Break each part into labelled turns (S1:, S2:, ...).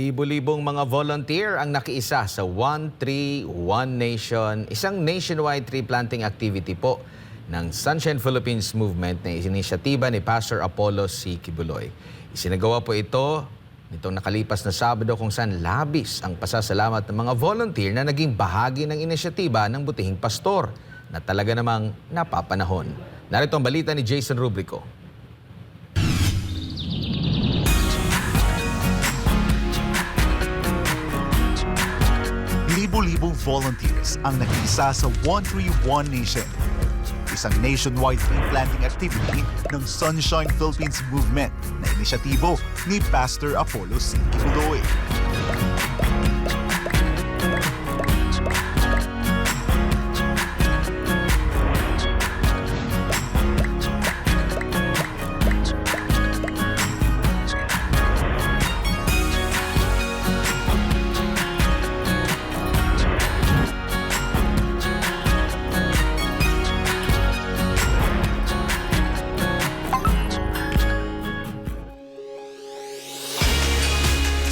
S1: Libo-libong mga volunteer ang nakiisa sa One Tree, One Nation, isang nationwide tree planting activity po ng Sunshine Philippines Movement na inisyatiba ni Pastor Apollo C. Kibuloy. Isinagawa po ito nitong nakalipas na Sabado kung saan labis ang pasasalamat ng mga volunteer na naging bahagi ng inisyatiba ng butihing pastor na talaga namang napapanahon. Narito ang balita ni Jason Rubrico.
S2: Libo-libong volunteers ang nakiisa sa One Tree, One Nation, isang nationwide tree planting activity ng Sunshine Philippines Movement na inisyatibo ni Pastor Apollo C. Kibuloy.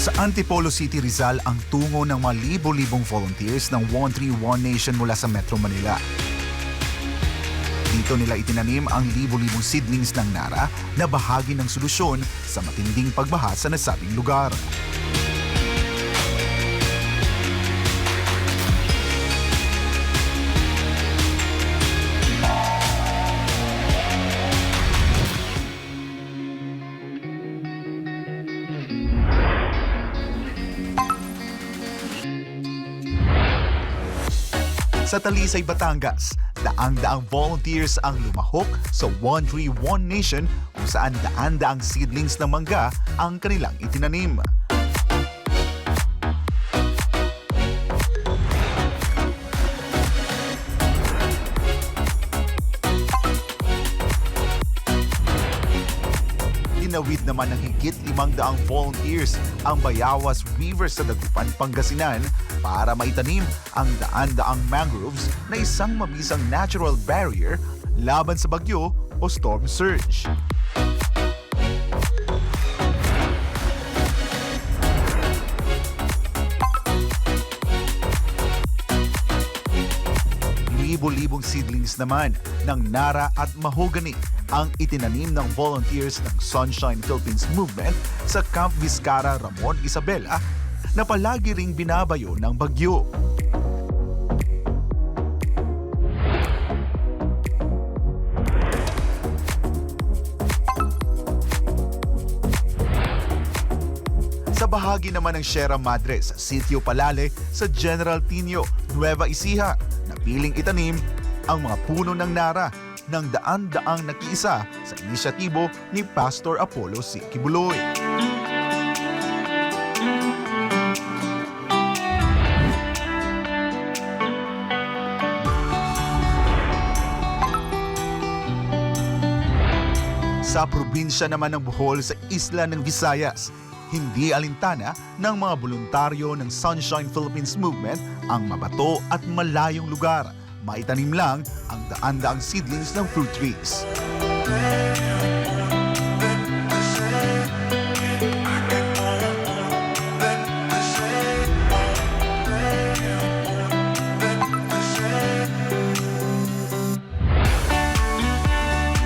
S2: Sa Antipolo City, Rizal ang tungo ng mga libo-libong volunteers ng One Tree, One Nation mula sa Metro Manila. Dito nila itinanim ang libo-libong seedlings ng Nara na bahagi ng solusyon sa matinding pagbaha sa nasabing lugar. Sa Talisay, Batangas, daang-daang volunteers ang lumahok sa One Tree, One Nation kung saan daan-daang seedlings ng mangga ang kanilang itinanim. Tinawid naman ng higit 500 volunteers ang Bayawas River sa Dagupan, Pangasinan para maitanim ang daan-daang mangroves na isang mabisang natural barrier laban sa bagyo o storm surge. Libo-libong seedlings naman ng Nara at Mahogany ang itinanim ng volunteers ng Sunshine Philippines Movement sa Camp Vizcara, Ramon, Isabela na palagi ring binabayo ng bagyo. Sa bahagi naman ng Sierra Madre sa Sitio Palale sa General Tino, Nueva Ecija, napiling itanim ang mga puno ng Nara ng daan-daang nakiisa sa inisyatibo ni Pastor Apollo C. Kibuloy. Sa probinsya naman ng Bohol sa isla ng Visayas, hindi alintana ng mga voluntaryo ng Sunshine Philippines Movement ang mabato at malayong lugar. Maitanim lang ang daan-daang seedlings ng fruit trees.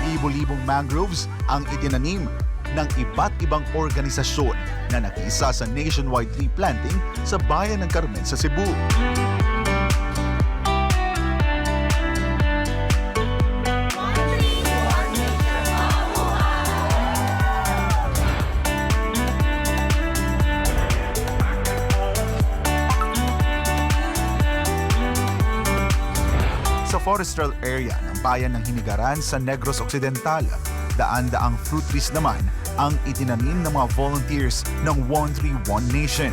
S2: Libo-libong mangroves ang itinanim ng iba't ibang organisasyon na nakiisa sa nationwide tree planting sa bayan ng Carmen sa Cebu. Sa forestal area ng bayan ng Hinigaran sa Negros Occidental, daan-daang fruit trees naman ang itinanim ng mga volunteers ng One Tree, One Nation.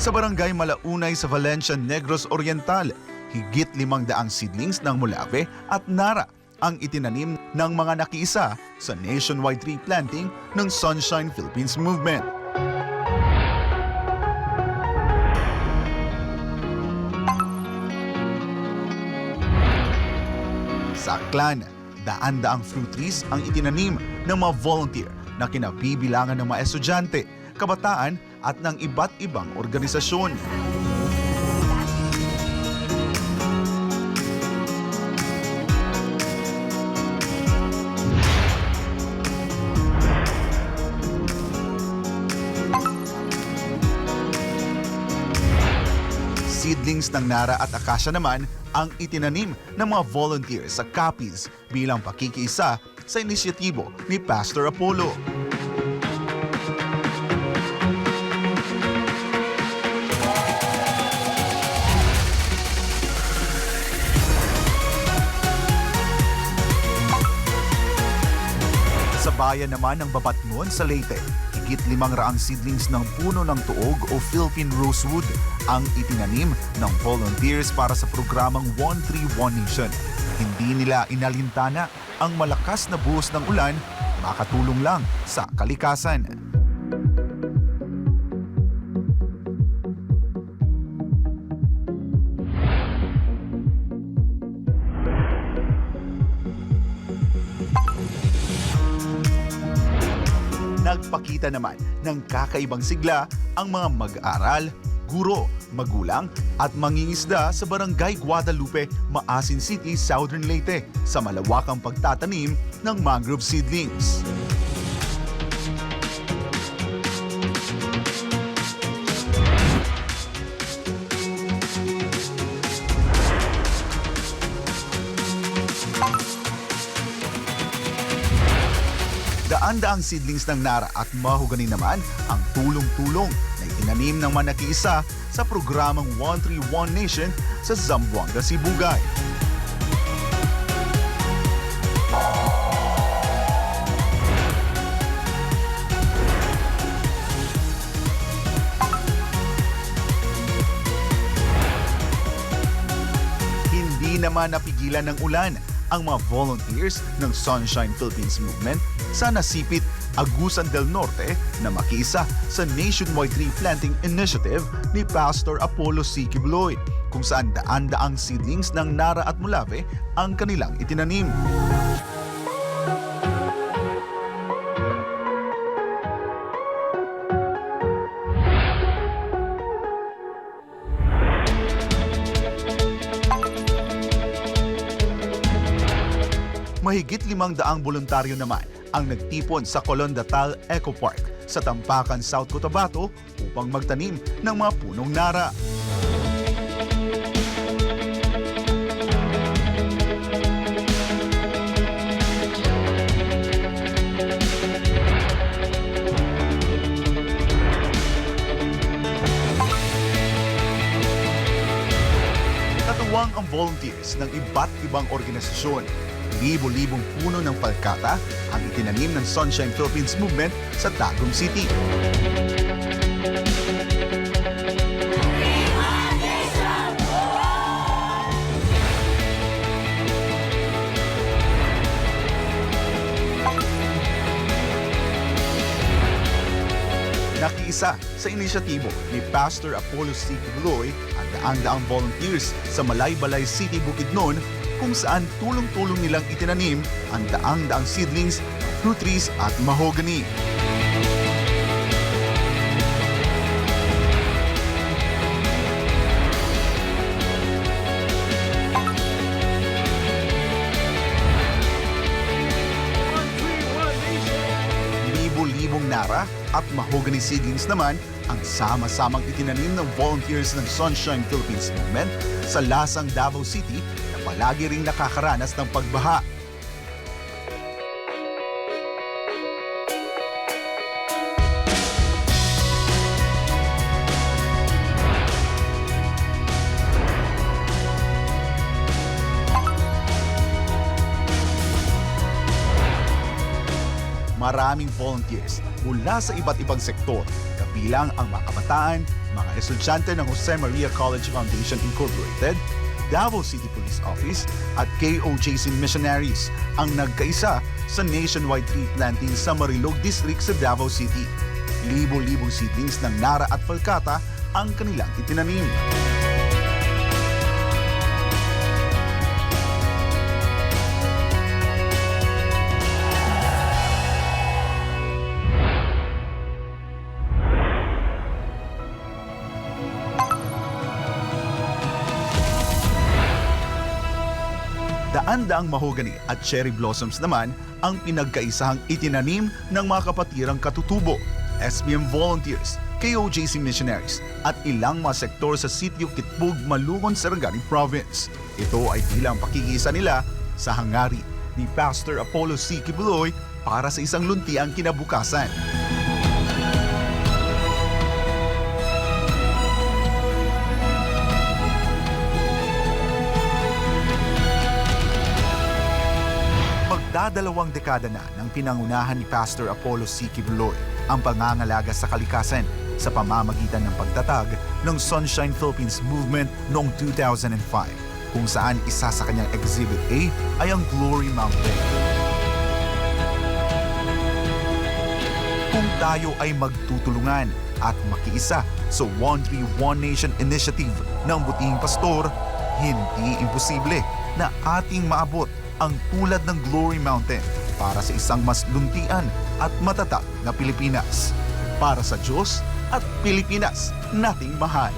S2: Sa barangay Malaunay sa Valencia, Negros Oriental, higit 500 seedlings ng Mulave at Nara ang itinanim ng mga nakiisa sa nationwide tree planting ng Sunshine Philippines Movement. Sa Aklan, daan-daang fruit trees ang itinanim ng mga volunteer na kinabibilangan ng mga estudyante, kabataan at ng iba't ibang organisasyon. Seedlings ng Nara at Acacia naman ang itinanim ng mga volunteers sa Capiz bilang pakikiisa sa inisyatibo ni Pastor Apollo. Sa bayan naman ng Babatngon sa Leyte, higit 500 seedlings ng puno ng tuog o Philippine Rosewood ang itinanim ng volunteers para sa programang 131 Nation. Hindi nila inalintana ang malakas na buhos ng ulan, makatulong lang sa kalikasan. Nagpakita naman ng kakaibang sigla ang mga mag-aaral, guro, magulang at mangingisda sa Barangay Guadalupe, Maasin City, Southern Leyte sa malawakang pagtatanim ng mangrove seedlings. Daan-daang seedlings ng Nara at mahogany naman ang tulong-tulong na itinanim ng mga nakiisa sa programang 131 Nation sa Zamboanga, Sibugay. Hindi naman napigilan ng ulan ang mga volunteers ng Sunshine Philippines Movement sa nasipit Agusan del Norte na makiisa sa nationwide tree planting initiative ni Pastor Apollo C. Quibloy, kung saan daan-daang seedlings ng Nara at Mulave ang kanilang itinanim. Mahigit 500 voluntaryo naman ang nagtipon sa Colondatal Eco Park sa Tampakan, South Cotabato upang magtanim ng mga punong Nara. Katuwang ang volunteers ng iba't ibang organisasyon. Libo-libong puno ng palkata ang itinanim ng Sunshine Philippines Movement sa Tagum City. Nakiisa sa inisyatibo ni Pastor Apollo C. Quibloy ang daang-daang volunteers sa Malaybalay City, Bukidnon, kung saan tulong-tulong nilang itinanim ang daang-daang seedlings, fruit trees at mahogany. Libo-libong Nara at mahogany seedlings naman ang sama-samang itinanim ng volunteers ng Sunshine Philippines Movement sa Lasang, Davao City na palagi ring nakakaranas ng pagbaha. Maraming volunteers mula sa iba't ibang sektor, kabilang ang mga kabataan, mga estudyante ng Jose Maria College Foundation Incorporated, Davao City Police Office at KOJC Missionaries ang nagkaisa sa nationwide tree planting sa Marilog District sa Davao City. Libo-libong seedlings ng Nara at Palkata ang kanilang itinanim. Daan-daang mahogany at cherry blossoms naman ang pinagkaisahang itinanim ng mga kapatirang katutubo, SPM volunteers, KOJC missionaries at ilang mga sektor sa sitio Kitbug, Malungon, Sarangani Province. Ito ay bilang pakikisa nila sa hangarin ni Pastor Apollo C. Kibuloy para sa isang luntiang kinabukasan. Magdadalawang dekada na ng pinangunahan ni Pastor Apollo C. Kibuloy ang pangangalaga sa kalikasan sa pamamagitan ng pagtatag ng Sunshine Philippines Movement noong 2005, kung saan isa sa kanyang Exhibit A ay ang Glory Mountain. Kung tayo ay magtutulungan at makiisa sa One Tree, One Nation Initiative ng Butihing Pastor, hindi imposible na ating maabot ang tulad ng Glory Mountain para sa isang mas luntian at matatag na Pilipinas. Para sa Diyos at Pilipinas nating mahal.